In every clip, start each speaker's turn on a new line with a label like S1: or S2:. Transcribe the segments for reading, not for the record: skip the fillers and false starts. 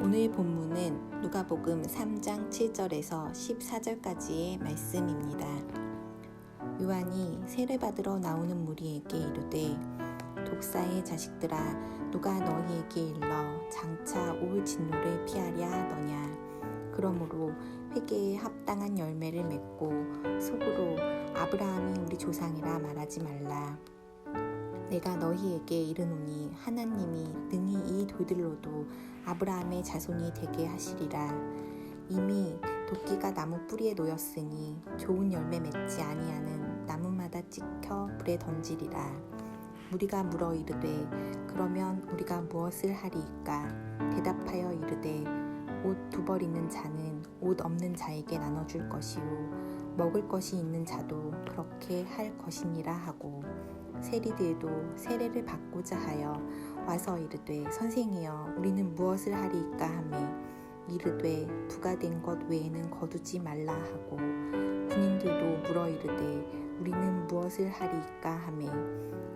S1: 오늘 본문은 누가복음 3장 7절에서 14절까지의 말씀입니다. 요한이 세례받으러 나오는 무리에게 이르되 독사의 자식들아 누가 너희에게 일러 장차 올 진노를 피하려 하더냐. 그러므로 회개에 합당한 열매를 맺고 속으로 아브라함이 우리 조상이라 말하지 말라. 내가 너희에게 이르노니 하나님이 능히 이 돌들로도 아브라함의 자손이 되게 하시리라. 이미 도끼가 나무 뿌리에 놓였으니 좋은 열매 맺지 아니하는 나무마다 찍혀 불에 던지리라. 무리가 물어 이르되 그러면 우리가 무엇을 하리이까? 대답하여 이르되 옷 두 벌 있는 자는 옷 없는 자에게 나눠줄 것이요 먹을 것이 있는 자도 그렇게 할 것이니라 하고 세리들도 세례를 받고자 하여 와서 이르되 선생이여 우리는 무엇을 하리이까 하매 이르되 부가 된 것 외에는 거두지 말라 하고 군인들도 물어 이르되 우리는 무엇을 하리이까 하매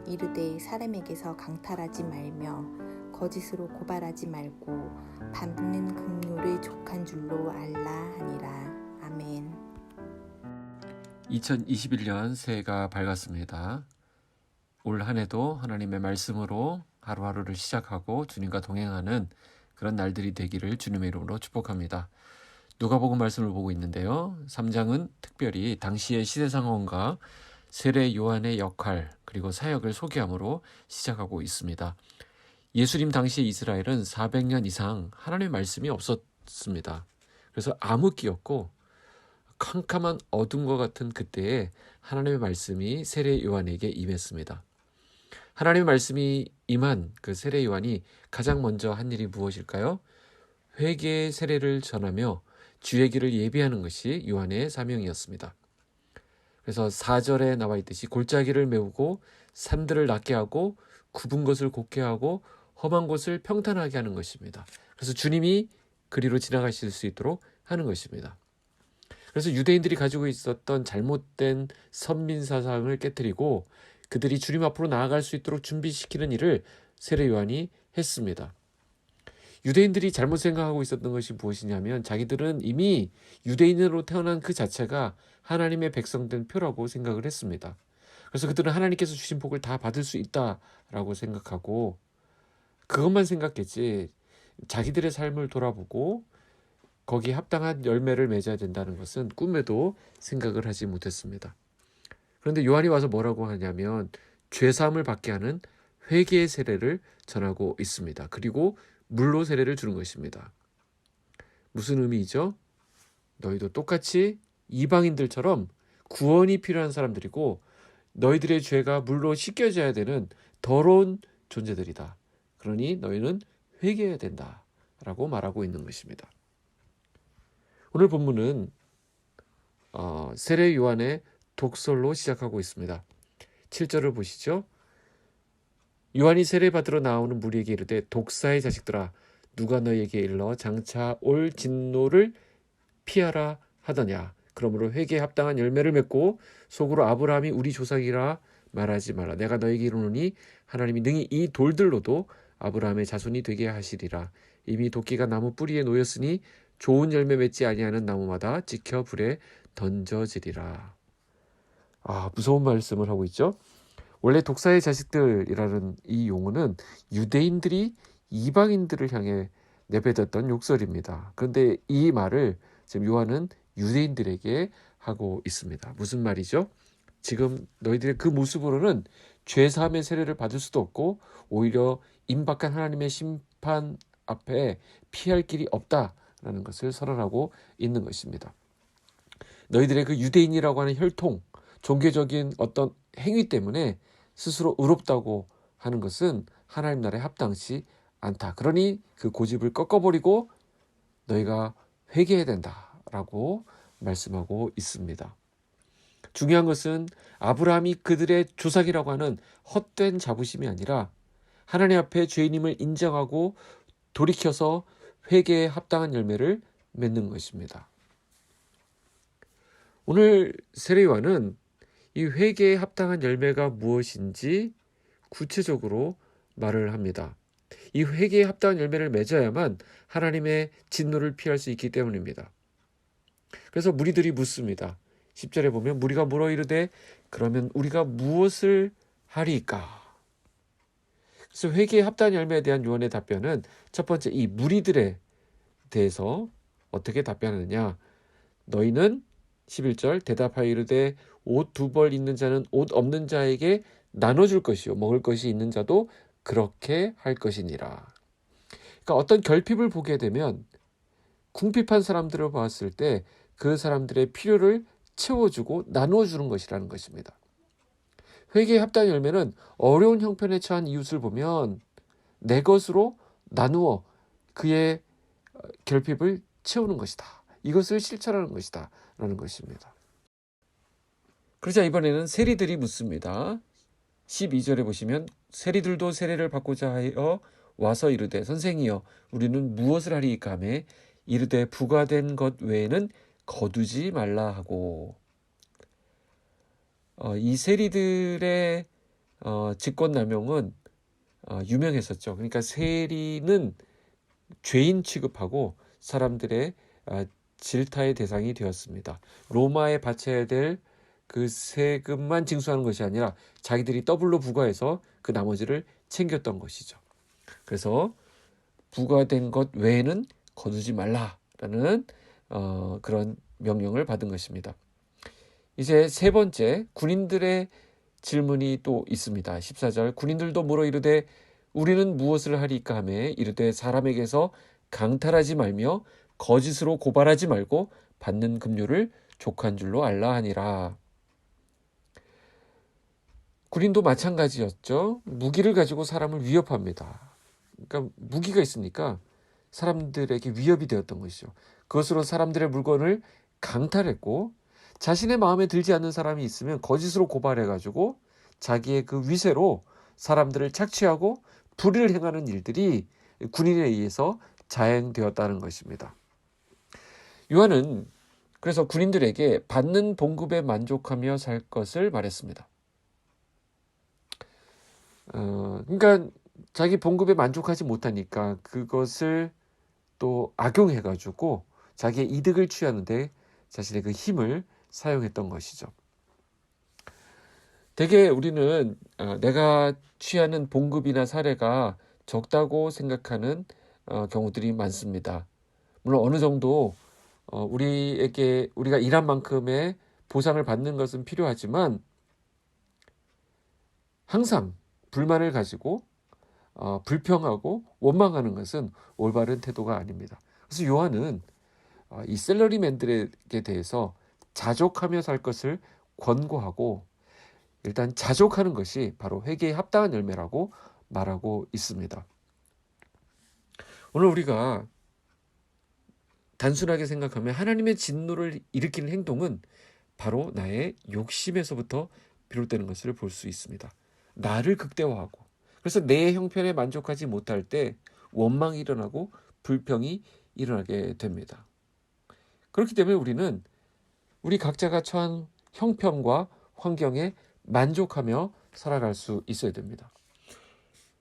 S1: 이르되 사람에게서 강탈하지 말며 거짓으로 고발하지 말고 받는 긍휼을 족한 줄로 알라 하니라. 아멘.
S2: 2021년 새해가 밝았습니다. 올 한 해도 하나님의 말씀으로 하루하루를 시작하고 주님과 동행하는 그런 날들이 되기를 주님의 이름으로 축복합니다. 누가복음 말씀을 보고 있는데요. 3장은 특별히 당시의 시대 상황과 세례 요한의 역할 그리고 사역을 소개함으로 시작하고 있습니다. 예수님 당시의 이스라엘은 400년 이상 하나님의 말씀이 없었습니다. 그래서 암흑기였고 캄캄한 어둠과 같은 그때에 하나님의 말씀이 세례 요한에게 임했습니다. 하나님의 말씀이 임한 그 세례 요한이 가장 먼저 한 일이 무엇일까요? 회개의 세례를 전하며 주의 길을 예비하는 것이 요한의 사명이었습니다. 그래서 4절에 나와 있듯이 골짜기를 메우고 산들을 낮게 하고 굽은 것을 곱게 하고 험한 곳을 평탄하게 하는 것입니다. 그래서 주님이 그리로 지나가실 수 있도록 하는 것입니다. 그래서 유대인들이 가지고 있었던 잘못된 선민사상을 깨뜨리고 그들이 주님 앞으로 나아갈 수 있도록 준비시키는 일을 세례 요한이 했습니다. 유대인들이 잘못 생각하고 있었던 것이 무엇이냐면 자기들은 이미 유대인으로 태어난 그 자체가 하나님의 백성된 표라고 생각을 했습니다. 그래서 그들은 하나님께서 주신 복을 다 받을 수 있다라고 생각하고 그것만 생각했지 자기들의 삶을 돌아보고 거기에 합당한 열매를 맺어야 된다는 것은 꿈에도 생각을 하지 못했습니다. 그런데 요한이 와서 뭐라고 하냐면 죄사함을 받게 하는 회개의 세례를 전하고 있습니다. 그리고 물로 세례를 주는 것입니다. 무슨 의미이죠? 너희도 똑같이 이방인들처럼 구원이 필요한 사람들이고 너희들의 죄가 물로 씻겨져야 되는 더러운 존재들이다. 그러니 너희는 회개해야 된다라고 말하고 있는 것입니다. 오늘 본문은 세례 요한의 독설로 시작하고 있습니다. 7절을 보시죠. 요한이 세례받으러 나오는 무리에게 이르되 독사의 자식들아 누가 너희에게 일러 장차 올 진노를 피하라 하더냐. 그러므로 회개에 합당한 열매를 맺고 속으로 아브라함이 우리 조상이라 말하지 말라. 내가 너희에게 이르노니 하나님이 능히 이 돌들로도 아브라함의 자손이 되게 하시리라. 이미 도끼가 나무 뿌리에 놓였으니 좋은 열매 맺지 아니하는 나무마다 찍혀 불에 던져지리라. 무서운 말씀을 하고 있죠. 원래 독사의 자식들이라는 이 용어는 유대인들이 이방인들을 향해 내뱉었던 욕설입니다. 그런데 이 말을 지금 요한은 유대인들에게 하고 있습니다. 무슨 말이죠? 지금 너희들의 그 모습으로는 죄사함의 세례를 받을 수도 없고 오히려 임박한 하나님의 심판 앞에 피할 길이 없다라는 것을 선언하고 있는 것입니다. 너희들의 그 유대인이라고 하는 혈통, 종교적인 어떤 행위 때문에 스스로 의롭다고 하는 것은 하나님 나라에 합당치 않다. 그러니 그 고집을 꺾어버리고 너희가 회개해야 된다라고 말씀하고 있습니다. 중요한 것은 아브라함이 그들의 조상이라고 하는 헛된 자부심이 아니라 하나님 앞에 죄인임을 인정하고 돌이켜서 회개에 합당한 열매를 맺는 것입니다. 오늘 세례 요한은 이 회개에 합당한 열매가 무엇인지 구체적으로 말을 합니다. 이 회개에 합당한 열매를 맺어야만 하나님의 진노를 피할 수 있기 때문입니다. 그래서 무리들이 묻습니다. 10절에 보면 무리가 물어 이르되 그러면 우리가 무엇을 하리까? 그래서 회개에 합당한 열매에 대한 요한의 답변은 첫 번째 이 무리들에 대해서 어떻게 답변하느냐. 너희는 11절 대답하여 이르되 옷 2벌 있는 자는 옷 없는 자에게 나눠줄 것이요 먹을 것이 있는 자도 그렇게 할 것이니라. 그러니까 어떤 결핍을 보게 되면 궁핍한 사람들을 봤을 때 그 사람들의 필요를 채워주고 나누어주는 것이라는 것입니다. 회개의 합당한 열매는 어려운 형편에 처한 이웃을 보면 내 것으로 나누어 그의 결핍을 채우는 것이다. 이것을 실천하는 것이다. 라는 것입니다. 그러자 이번에는 세리들이 묻습니다. 12절에 보시면 세리들도 세례를 받고자 하여 와서 이르되 선생이여 우리는 무엇을 하리이까 하매 이르되 부과된 것 외에는 거두지 말라 하고 이 세리들의 직권남용은 유명했었죠. 그러니까 세리는 죄인 취급하고 사람들의 질타의 대상이 되었습니다. 로마에 바쳐야 될 그 세금만 징수하는 것이 아니라 자기들이 더블로 부과해서 그 나머지를 챙겼던 것이죠. 그래서 부과된 것 외에는 거두지 말라라는 그런 명령을 받은 것입니다. 이제 세 번째 군인들의 질문이 또 있습니다. 14절 군인들도 물어 이르되 우리는 무엇을 하리까 하매 이르되 사람에게서 강탈하지 말며 거짓으로 고발하지 말고 받는 급료를 족한 줄로 알라 하니라. 군인도 마찬가지였죠. 무기를 가지고 사람을 위협합니다. 그러니까 무기가 있으니까 사람들에게 위협이 되었던 것이죠. 그것으로 사람들의 물건을 강탈했고 자신의 마음에 들지 않는 사람이 있으면 거짓으로 고발해가지고 자기의 그 위세로 사람들을 착취하고 불의를 행하는 일들이 군인에 의해서 자행되었다는 것입니다. 요한은 그래서 군인들에게 받는 봉급에 만족하며 살 것을 말했습니다. 그러니까 자기 봉급에 만족하지 못하니까 그것을 또 악용해가지고 자기의 이득을 취하는데 자신의 그 힘을 사용했던 것이죠. 대개 우리는 내가 취하는 봉급이나 사례가 적다고 생각하는 경우들이 많습니다. 물론 어느 정도 우리가 일한 만큼의 보상을 받는 것은 필요하지만 항상 불만을 가지고 불평하고 원망하는 것은 올바른 태도가 아닙니다. 그래서 요한은 이 셀러리맨들에게 대해서 자족하며 살 것을 권고하고 일단 자족하는 것이 바로 회개에 합당한 열매라고 말하고 있습니다. 오늘 우리가 단순하게 생각하면 하나님의 진노를 일으키는 행동은 바로 나의 욕심에서부터 비롯되는 것을 볼 수 있습니다. 나를 극대화하고 그래서 내 형편에 만족하지 못할 때 원망이 일어나고 불평이 일어나게 됩니다. 그렇기 때문에 우리는 우리 각자가 처한 형편과 환경에 만족하며 살아갈 수 있어야 됩니다.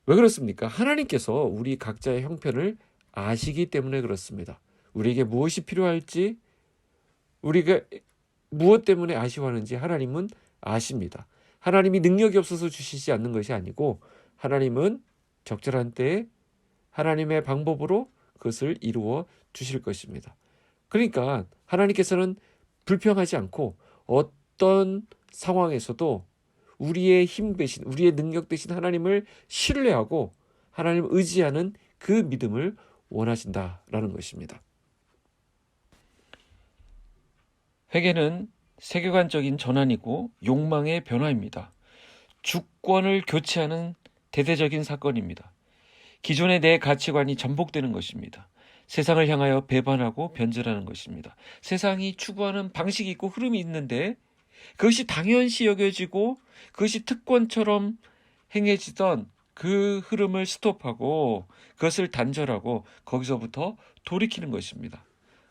S2: 왜 그렇습니까? 하나님께서 우리 각자의 형편을 아시기 때문에 그렇습니다. 우리에게 무엇이 필요할지 우리가 무엇 때문에 아쉬워하는지 하나님은 아십니다. 하나님이 능력이 없어서 주시지 않는 것이 아니고 하나님은 적절한 때에 하나님의 방법으로 그것을 이루어 주실 것입니다. 그러니까 하나님께서는 불평하지 않고 어떤 상황에서도 우리의 힘 대신 우리의 능력 대신 하나님을 신뢰하고 하나님을 의지하는 그 믿음을 원하신다라는 것입니다. 회개는 세계관적인 전환이고 욕망의 변화입니다. 주권을 교체하는 대대적인 사건입니다. 기존의 내 가치관이 전복되는 것입니다. 세상을 향하여 배반하고 변절하는 것입니다. 세상이 추구하는 방식이 있고 흐름이 있는데 그것이 당연시 여겨지고 그것이 특권처럼 행해지던 그 흐름을 스톱하고 그것을 단절하고 거기서부터 돌이키는 것입니다.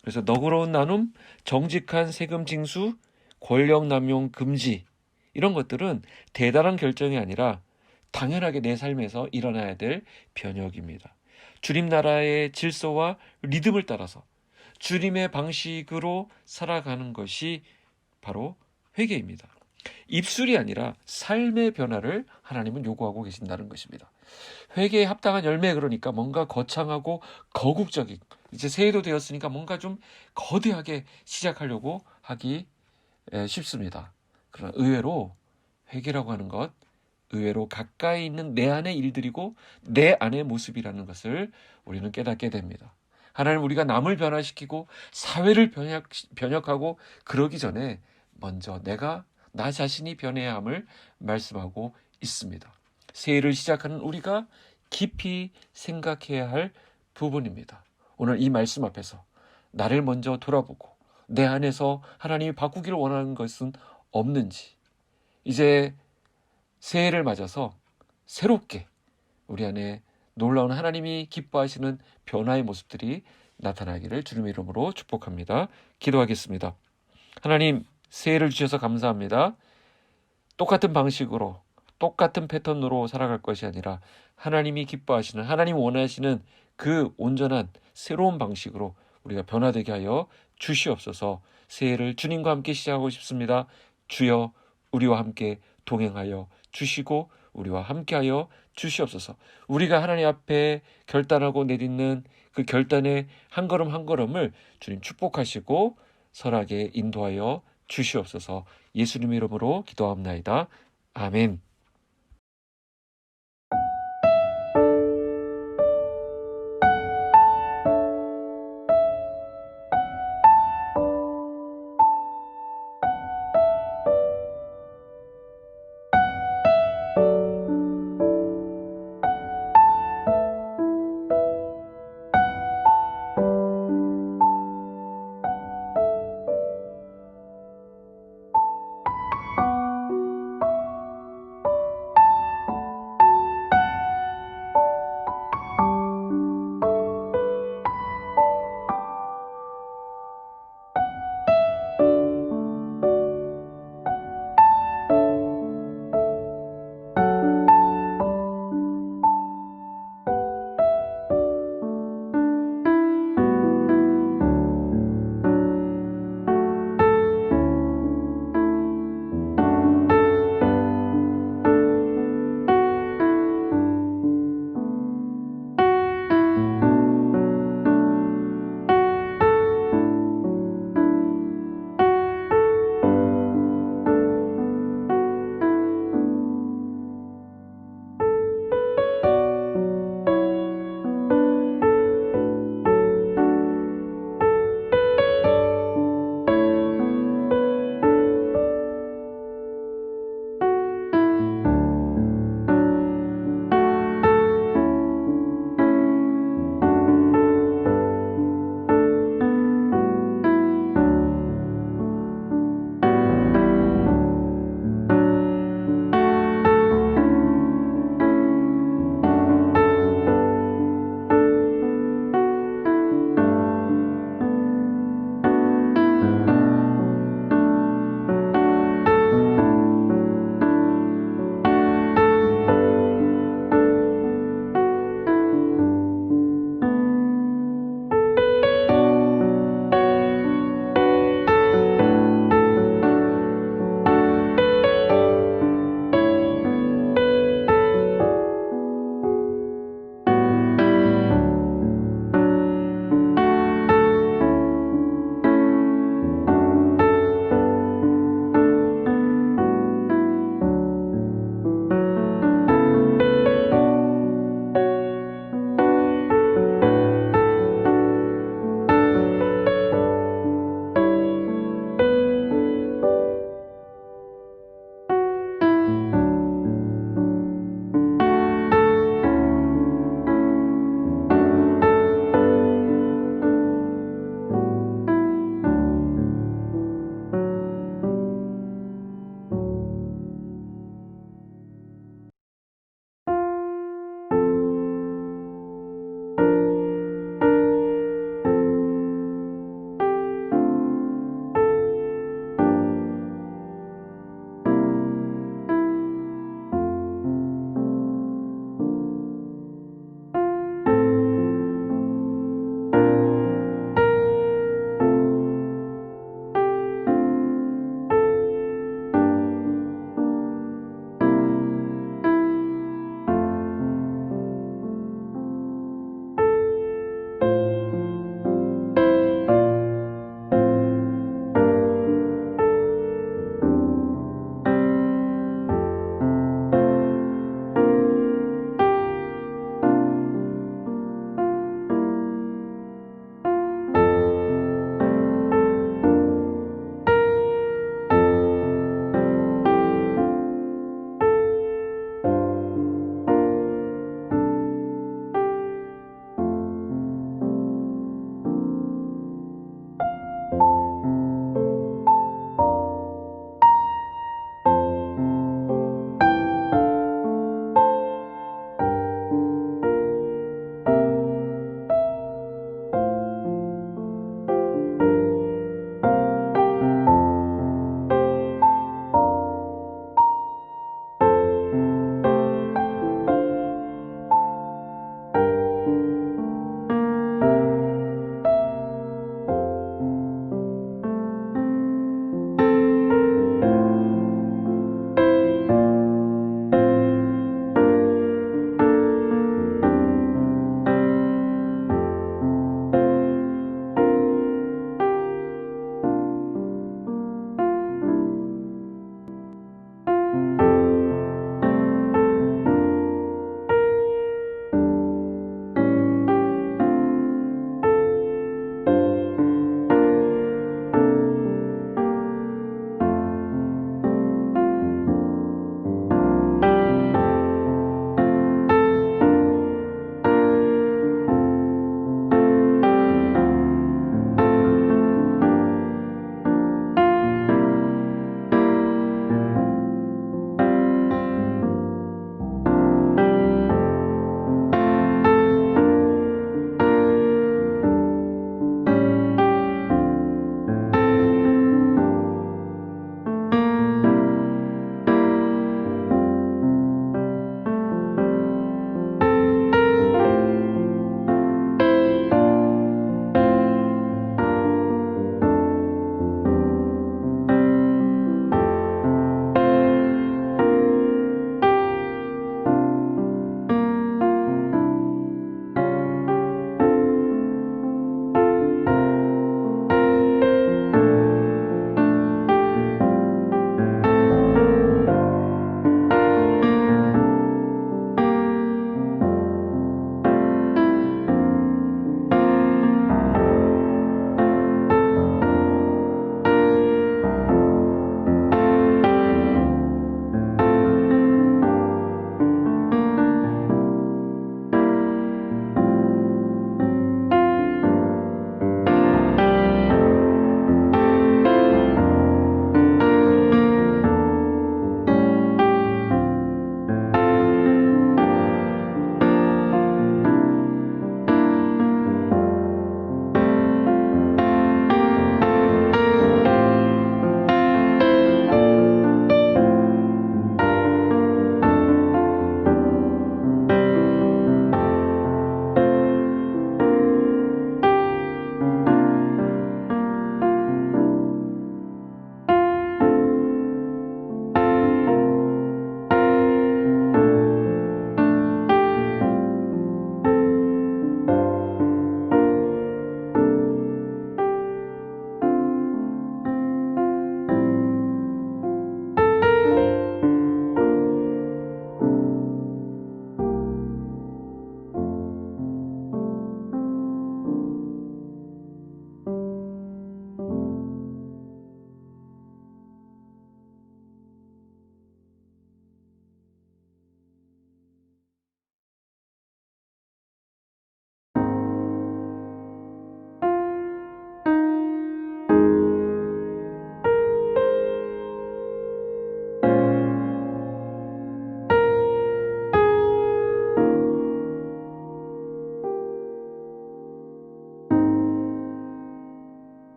S2: 그래서 너그러운 나눔, 정직한 세금 징수, 권력 남용 금지 이런 것들은 대단한 결정이 아니라 당연하게 내 삶에서 일어나야 될 변혁입니다. 주님 나라의 질서와 리듬을 따라서 주님의 방식으로 살아가는 것이 바로 회개입니다. 입술이 아니라 삶의 변화를 하나님은 요구하고 계신다는 것입니다. 회개에 합당한 열매, 그러니까 뭔가 거창하고 거국적인, 이제 새해도 되었으니까 뭔가 좀 거대하게 시작하려고 하기 쉽습니다. 그러나 의외로 회개라고 하는 것, 의외로 가까이 있는 내 안의 일들이고 내 안의 모습이라는 것을 우리는 깨닫게 됩니다. 하나님, 우리가 남을 변화시키고 사회를 변혁하고 그러기 전에 먼저 나 자신이 변해야 함을 말씀하고 있습니다. 새해를 시작하는 우리가 깊이 생각해야 할 부분입니다. 오늘 이 말씀 앞에서 나를 먼저 돌아보고 내 안에서 하나님이 바꾸기를 원하는 것은 없는지, 이제 새해를 맞아서 새롭게 우리 안에 놀라운 하나님이 기뻐하시는 변화의 모습들이 나타나기를 주님의 이름으로 축복합니다. 기도하겠습니다. 하나님, 새해를 주셔서 감사합니다. 똑같은 방식으로, 똑같은 패턴으로 살아갈 것이 아니라 하나님이 기뻐하시는, 하나님 원하시는 그 온전한 새로운 방식으로 우리가 변화되게 하여 주시옵소서. 새해를 주님과 함께 시작하고 싶습니다. 주여, 우리와 함께 동행하여 주시고 우리와 함께하여 주시옵소서. 우리가 하나님 앞에 결단하고 내딛는 그 결단의 한 걸음 한 걸음을 주님 축복하시고 선하게 인도하여 주시옵소서. 예수님의 이름으로 기도합나이다. 아멘.